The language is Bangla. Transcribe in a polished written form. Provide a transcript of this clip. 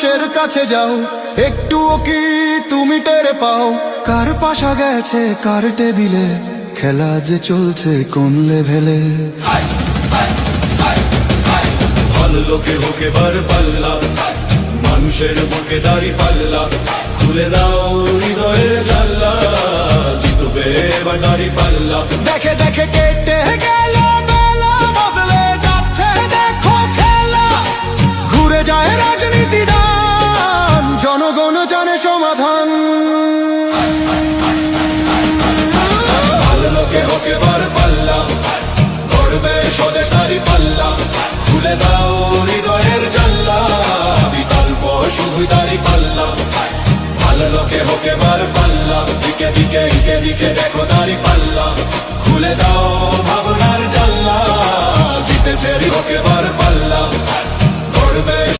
মানুষের কাছে যাও, একটুও কি তুমি টের পাও কার পাশা গেছে কার টেবিলে, খেলা যে চলছে কোন লেভেলে। ভালো লোকে হোক এবার পাল্লা, মানুষের বুকে দাড়ি পাল্লা, খুলে দাও হৃদয়ের জানলা, জিতবে এবার দাড়ি পাল্লা। দেখে দেখে কেটে গেল বেলা, বদলে যাচ্ছে দেখো খেলা, ঘুরে যায় রাজনীতি দান, জনগণ জানে সমাধান। ভালো লোকে হোক এবার পাল্লা, গড়বে স্বদেশ দাড়ি পাল্লা, খুলে দাও হৃদয়ের জানলা, বিকল্প শুধু দাড়ি পাল্লা। ভালো লোকে হোক এবার পাল্লা, দিকে দিকে দিকে দিকে দেখো দাড়ি পাল্লা, খুলে দাও ভাবনার জানলা, জিতেছে হোক এবার